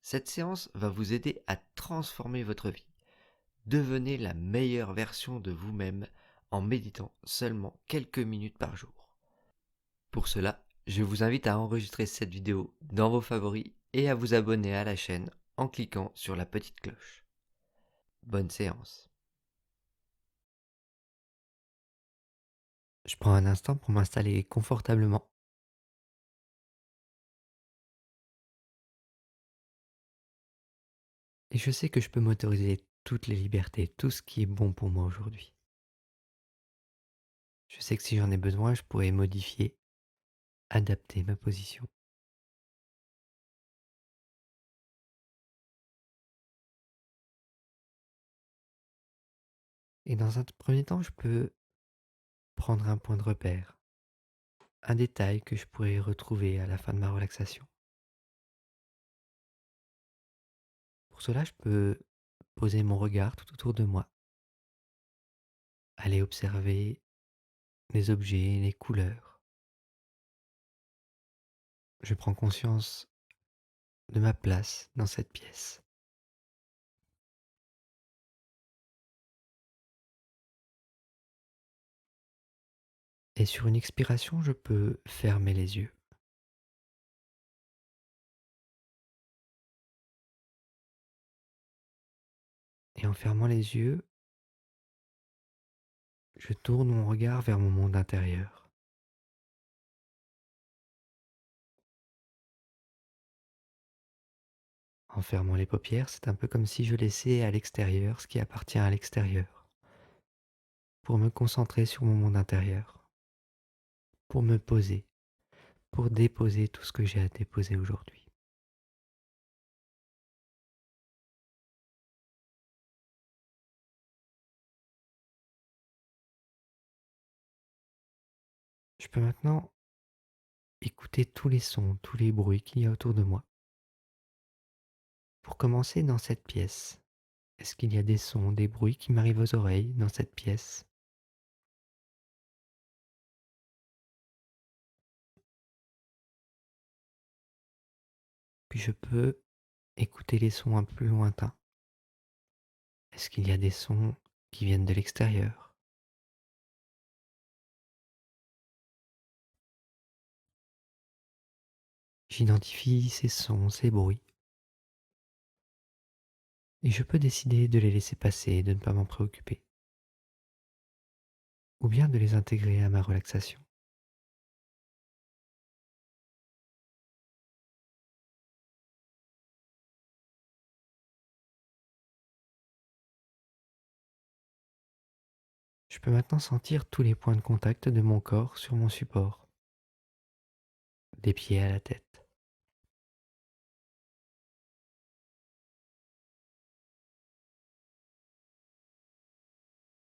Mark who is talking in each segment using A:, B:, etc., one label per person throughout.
A: Cette séance va vous aider à transformer votre vie. Devenez la meilleure version de vous-même en méditant seulement quelques minutes par jour. Pour cela, je vous invite à enregistrer cette vidéo dans vos favoris et à vous abonner à la chaîne en cliquant sur la petite cloche. Bonne séance. Je prends un instant pour m'installer confortablement. Et je sais que je peux m'autoriser toutes les libertés, tout ce qui est bon pour moi aujourd'hui. Je sais que si j'en ai besoin, je pourrais modifier, adapter ma position. Et dans un premier temps, je peux prendre un point de repère, un détail que je pourrais retrouver à la fin de ma relaxation. Pour cela, je peux poser mon regard tout autour de moi, aller observer les objets, les couleurs. Je prends conscience de ma place dans cette pièce. Et sur une expiration, je peux fermer les yeux. Et en fermant les yeux, je tourne mon regard vers mon monde intérieur. En fermant les paupières, c'est un peu comme si je laissais à l'extérieur ce qui appartient à l'extérieur, pour me concentrer sur mon monde intérieur, pour me poser, pour déposer tout ce que j'ai à déposer aujourd'hui. Je peux maintenant écouter tous les sons, tous les bruits qu'il y a autour de moi. Pour commencer dans cette pièce, est-ce qu'il y a des sons, des bruits qui m'arrivent aux oreilles dans cette pièce? Puis je peux écouter les sons un peu plus lointains. Est-ce qu'il y a des sons qui viennent de l'extérieur? J'identifie ces sons, ces bruits, et je peux décider de les laisser passer, de ne pas m'en préoccuper, ou bien de les intégrer à ma relaxation. Je peux maintenant sentir tous les points de contact de mon corps sur mon support, des pieds à la tête.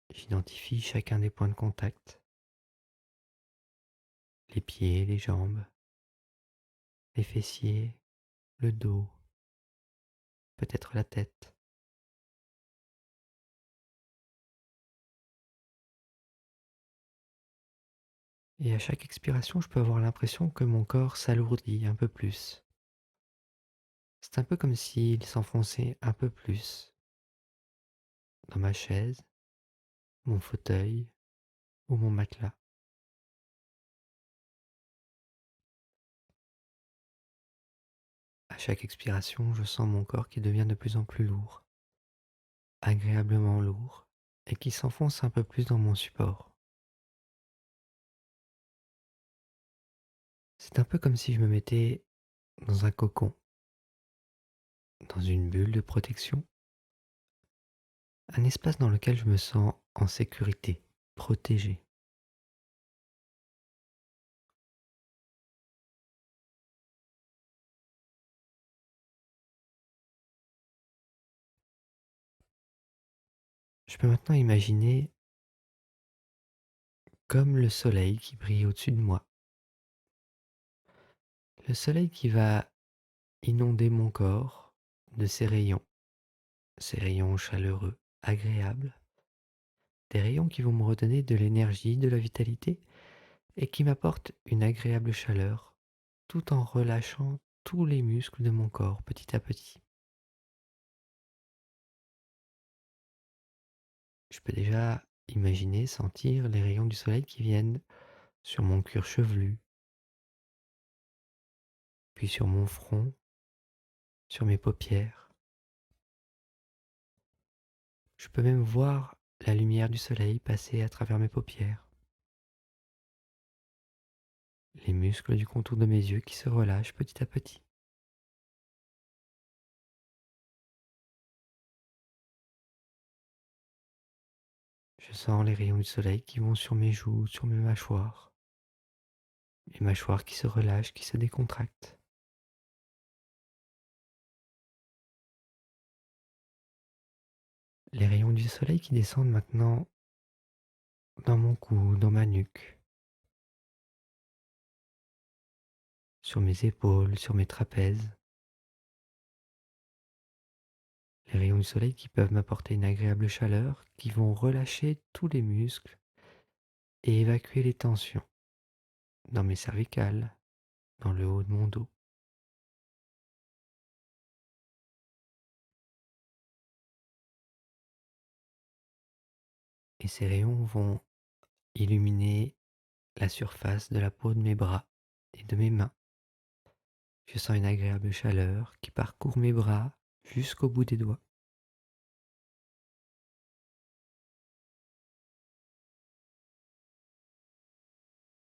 A: J'identifie chacun des points de contact, les pieds, les jambes, les fessiers, le dos, peut-être la tête. Et à chaque expiration, je peux avoir l'impression que mon corps s'alourdit un peu plus. C'est un peu comme s'il s'enfonçait un peu plus dans ma chaise, mon fauteuil ou mon matelas. À chaque expiration, je sens mon corps qui devient de plus en plus lourd, agréablement lourd, et qui s'enfonce un peu plus dans mon support. C'est un peu comme si je me mettais dans un cocon, dans une bulle de protection, un espace dans lequel je me sens en sécurité, protégé. Je peux maintenant imaginer comme le soleil qui brille au-dessus de moi. Le soleil qui va inonder mon corps de ses rayons chaleureux, agréables, des rayons qui vont me redonner de l'énergie, de la vitalité et qui m'apportent une agréable chaleur tout en relâchant tous les muscles de mon corps petit à petit. Je peux déjà imaginer sentir les rayons du soleil qui viennent sur mon cuir chevelu, puis sur mon front, sur mes paupières. Je peux même voir la lumière du soleil passer à travers mes paupières, les muscles du contour de mes yeux qui se relâchent petit à petit. Je sens les rayons du soleil qui vont sur mes joues, sur mes mâchoires qui se relâchent, qui se décontractent. Les rayons du soleil qui descendent maintenant dans mon cou, dans ma nuque, sur mes épaules, sur mes trapèzes. Les rayons du soleil qui peuvent m'apporter une agréable chaleur, qui vont relâcher tous les muscles et évacuer les tensions dans mes cervicales, dans le haut de mon dos. Et ces rayons vont illuminer la surface de la peau de mes bras et de mes mains. Je sens une agréable chaleur qui parcourt mes bras jusqu'au bout des doigts.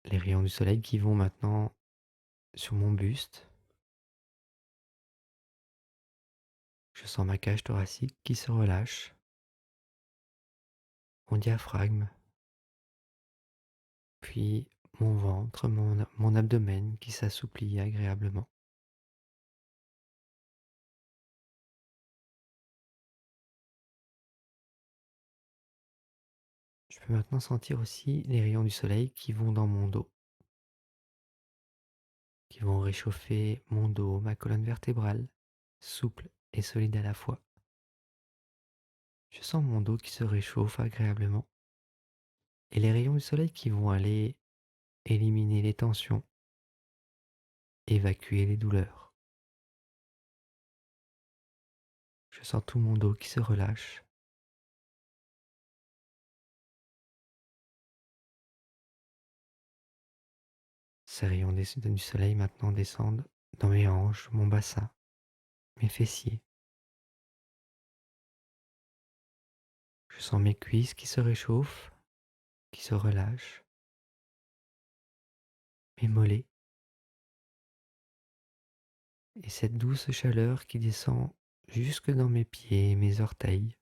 A: Les rayons du soleil qui vont maintenant sur mon buste. Je sens ma cage thoracique qui se relâche, mon diaphragme, puis mon ventre, mon abdomen qui s'assouplit agréablement. Je peux maintenant sentir aussi les rayons du soleil qui vont dans mon dos, qui vont réchauffer mon dos, ma colonne vertébrale, souple et solide à la fois. Je sens mon dos qui se réchauffe agréablement et les rayons du soleil qui vont aller éliminer les tensions, évacuer les douleurs. Je sens tout mon dos qui se relâche. Ces rayons du soleil maintenant descendent dans mes hanches, mon bassin, mes fessiers. Je sens mes cuisses qui se réchauffent, qui se relâchent, mes mollets, et cette douce chaleur qui descend jusque dans mes pieds et mes orteils.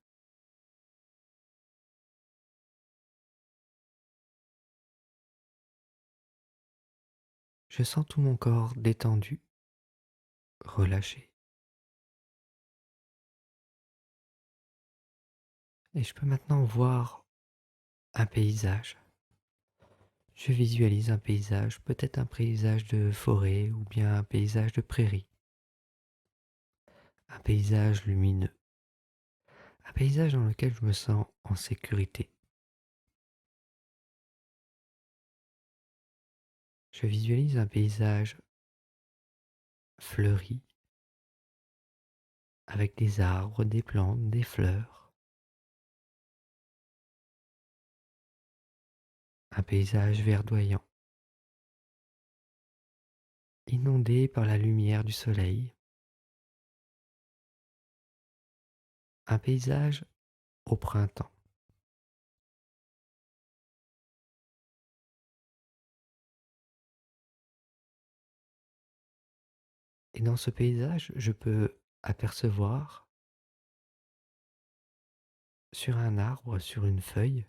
A: Je sens tout mon corps détendu, relâché, et je peux maintenant voir un paysage. Je visualise un paysage, peut-être un paysage de forêt ou bien un paysage de prairie, un paysage lumineux, un paysage dans lequel je me sens en sécurité. Je visualise un paysage fleuri, avec des arbres, des plantes, des fleurs. Un paysage verdoyant, inondé par la lumière du soleil. Un paysage au printemps. Et dans ce paysage, je peux apercevoir sur un arbre, sur une feuille,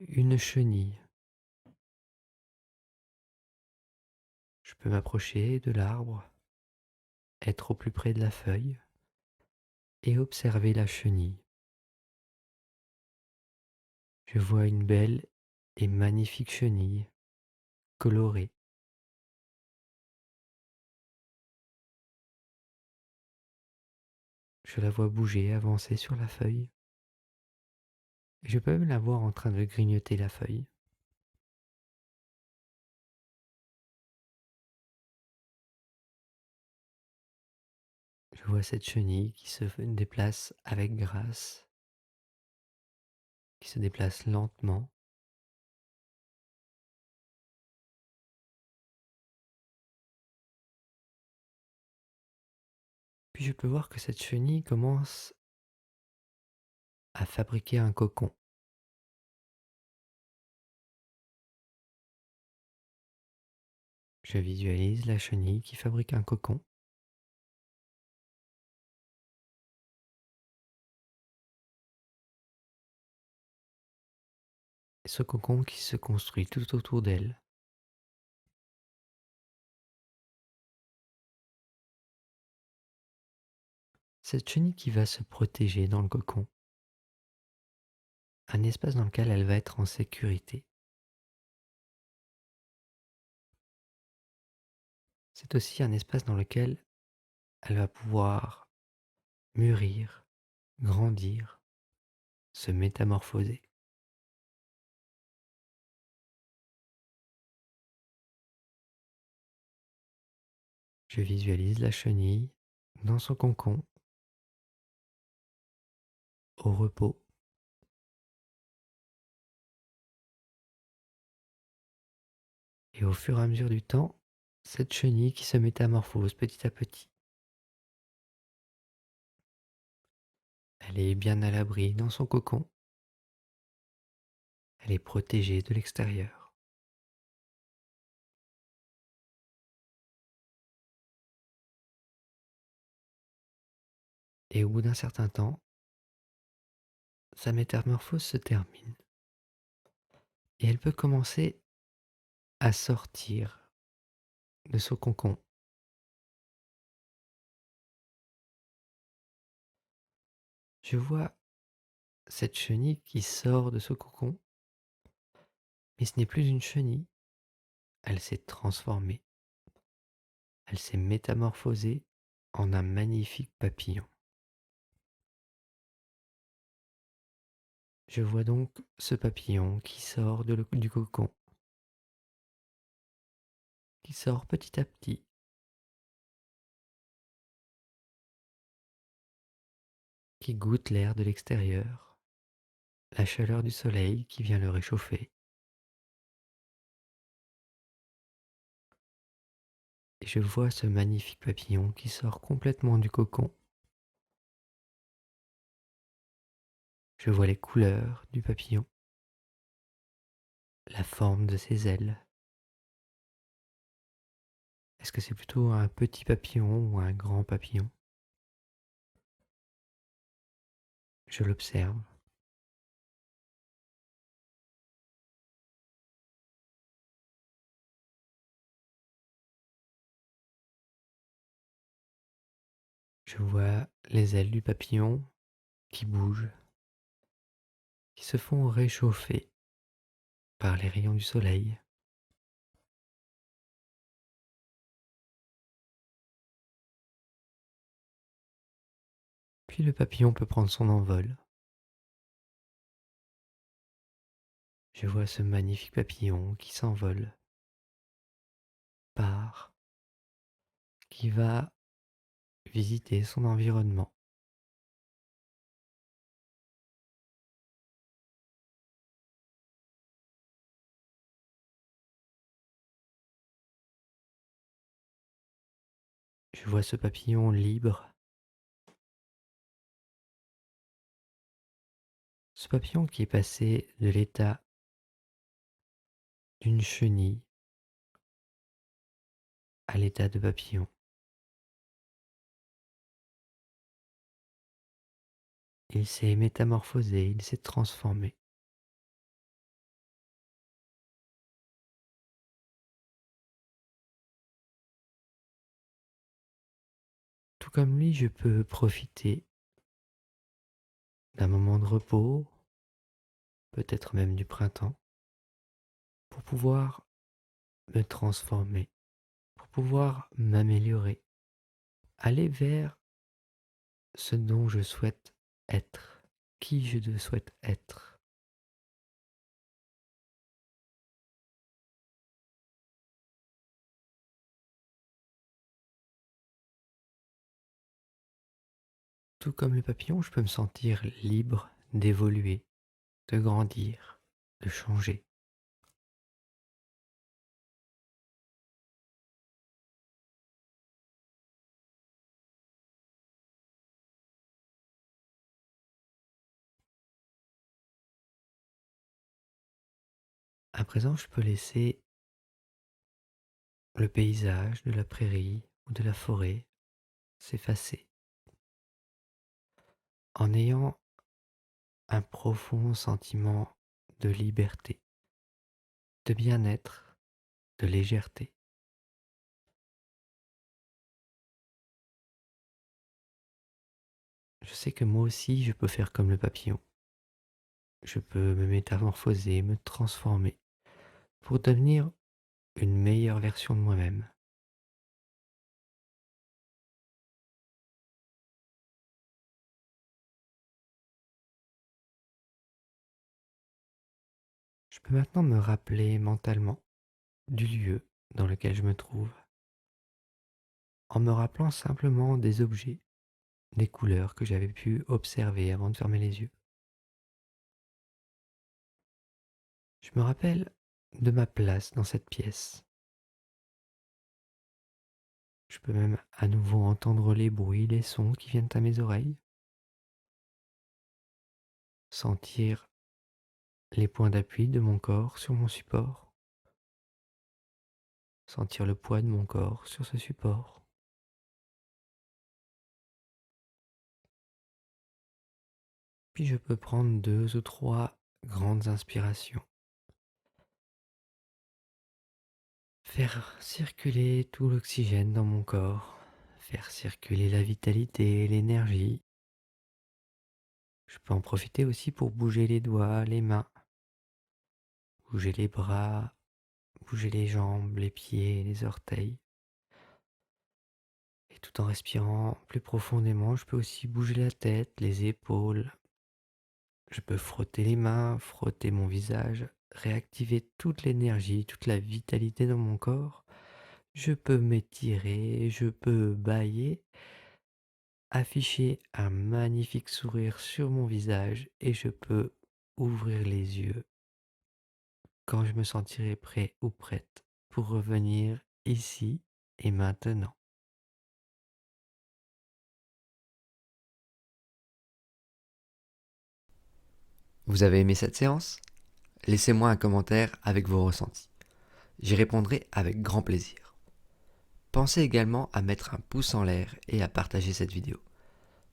A: une chenille. Je peux m'approcher de l'arbre, être au plus près de la feuille et observer la chenille. Je vois une belle et magnifique chenille, colorée. Je la vois bouger, avancer sur la feuille. Et je peux même la voir en train de grignoter la feuille. Je vois cette chenille qui se déplace avec grâce, qui se déplace lentement. Puis je peux voir que cette chenille commence à fabriquer un cocon. Je visualise la chenille qui fabrique un cocon. Et ce cocon qui se construit tout autour d'elle. Cette chenille qui va se protéger dans le cocon. Un espace dans lequel elle va être en sécurité. C'est aussi un espace dans lequel elle va pouvoir mûrir, grandir, se métamorphoser. Je visualise la chenille dans son cocon, au repos. Et au fur et à mesure du temps, cette chenille qui se métamorphose petit à petit. Elle est bien à l'abri dans son cocon. Elle est protégée de l'extérieur. Et au bout d'un certain temps, sa métamorphose se termine. Et elle peut commencer à sortir de son cocon. Je vois cette chenille qui sort de ce cocon, mais ce n'est plus une chenille, elle s'est transformée, elle s'est métamorphosée en un magnifique papillon. Je vois donc ce papillon qui sort du cocon, qui sort petit à petit, qui goûte l'air de l'extérieur, la chaleur du soleil qui vient le réchauffer. Et je vois ce magnifique papillon qui sort complètement du cocon. Je vois les couleurs du papillon, la forme de ses ailes. Est-ce que c'est plutôt un petit papillon ou un grand papillon? Je l'observe. Je vois les ailes du papillon qui bougent, qui se font réchauffer par les rayons du soleil. Puis le papillon peut prendre son envol. Je vois ce magnifique papillon qui s'envole, part, qui va visiter son environnement. Je vois ce papillon libre, ce papillon qui est passé de l'état d'une chenille à l'état de papillon. Il s'est métamorphosé, il s'est transformé. Tout comme lui, je peux profiter d'un moment de repos, peut-être même du printemps, pour pouvoir me transformer, pour pouvoir m'améliorer, aller vers ce dont je souhaite être, qui je souhaite être. tout comme le papillon, je peux me sentir libre d'évoluer, de grandir, de changer. À présent, je peux laisser le paysage de la prairie ou de la forêt s'effacer en ayant un profond sentiment de liberté, de bien-être, de légèreté. Je sais que moi aussi, je peux faire comme le papillon. Je peux me métamorphoser, me transformer pour devenir une meilleure version de moi-même. Je peux maintenant me rappeler mentalement du lieu dans lequel je me trouve, en me rappelant simplement des objets, des couleurs que j'avais pu observer avant de fermer les yeux. Je me rappelle de ma place dans cette pièce. Je peux même à nouveau entendre les bruits, les sons qui viennent à mes oreilles, sentir les points d'appui de mon corps sur mon support, sentir le poids de mon corps sur ce support. Puis je peux prendre 2 ou 3 grandes inspirations. Faire circuler tout l'oxygène dans mon corps, faire circuler la vitalité, l'énergie. Je peux en profiter aussi pour bouger les doigts, les mains, bouger les bras, bouger les jambes, les pieds, les orteils. Et tout en respirant plus profondément, je peux aussi bouger la tête, les épaules. Je peux frotter les mains, frotter mon visage, réactiver toute l'énergie, toute la vitalité dans mon corps. Je peux m'étirer, je peux bâiller, afficher un magnifique sourire sur mon visage et je peux ouvrir les yeux quand je me sentirai prêt ou prête pour revenir ici et maintenant. Vous avez aimé cette séance? Laissez-moi un commentaire avec vos ressentis. J'y répondrai avec grand plaisir. Pensez également à mettre un pouce en l'air et à partager cette vidéo.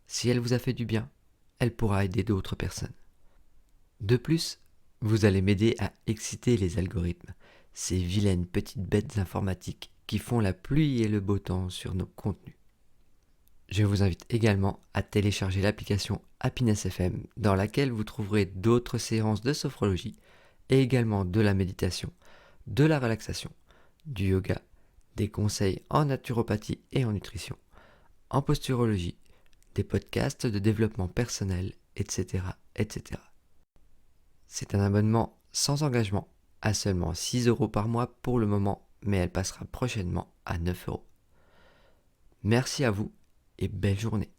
A: Si elle vous a fait du bien, elle pourra aider d'autres personnes. De plus, vous allez m'aider à exciter les algorithmes, ces vilaines petites bêtes informatiques qui font la pluie et le beau temps sur nos contenus. Je vous invite également à télécharger l'application Happiness FM dans laquelle vous trouverez d'autres séances de sophrologie et également de la méditation, de la relaxation, du yoga, des conseils en naturopathie et en nutrition, en posturologie, des podcasts de développement personnel, etc. etc. C'est un abonnement sans engagement à seulement 6 € par mois pour le moment, mais elle passera prochainement à 9 €. Merci à vous et belle journée.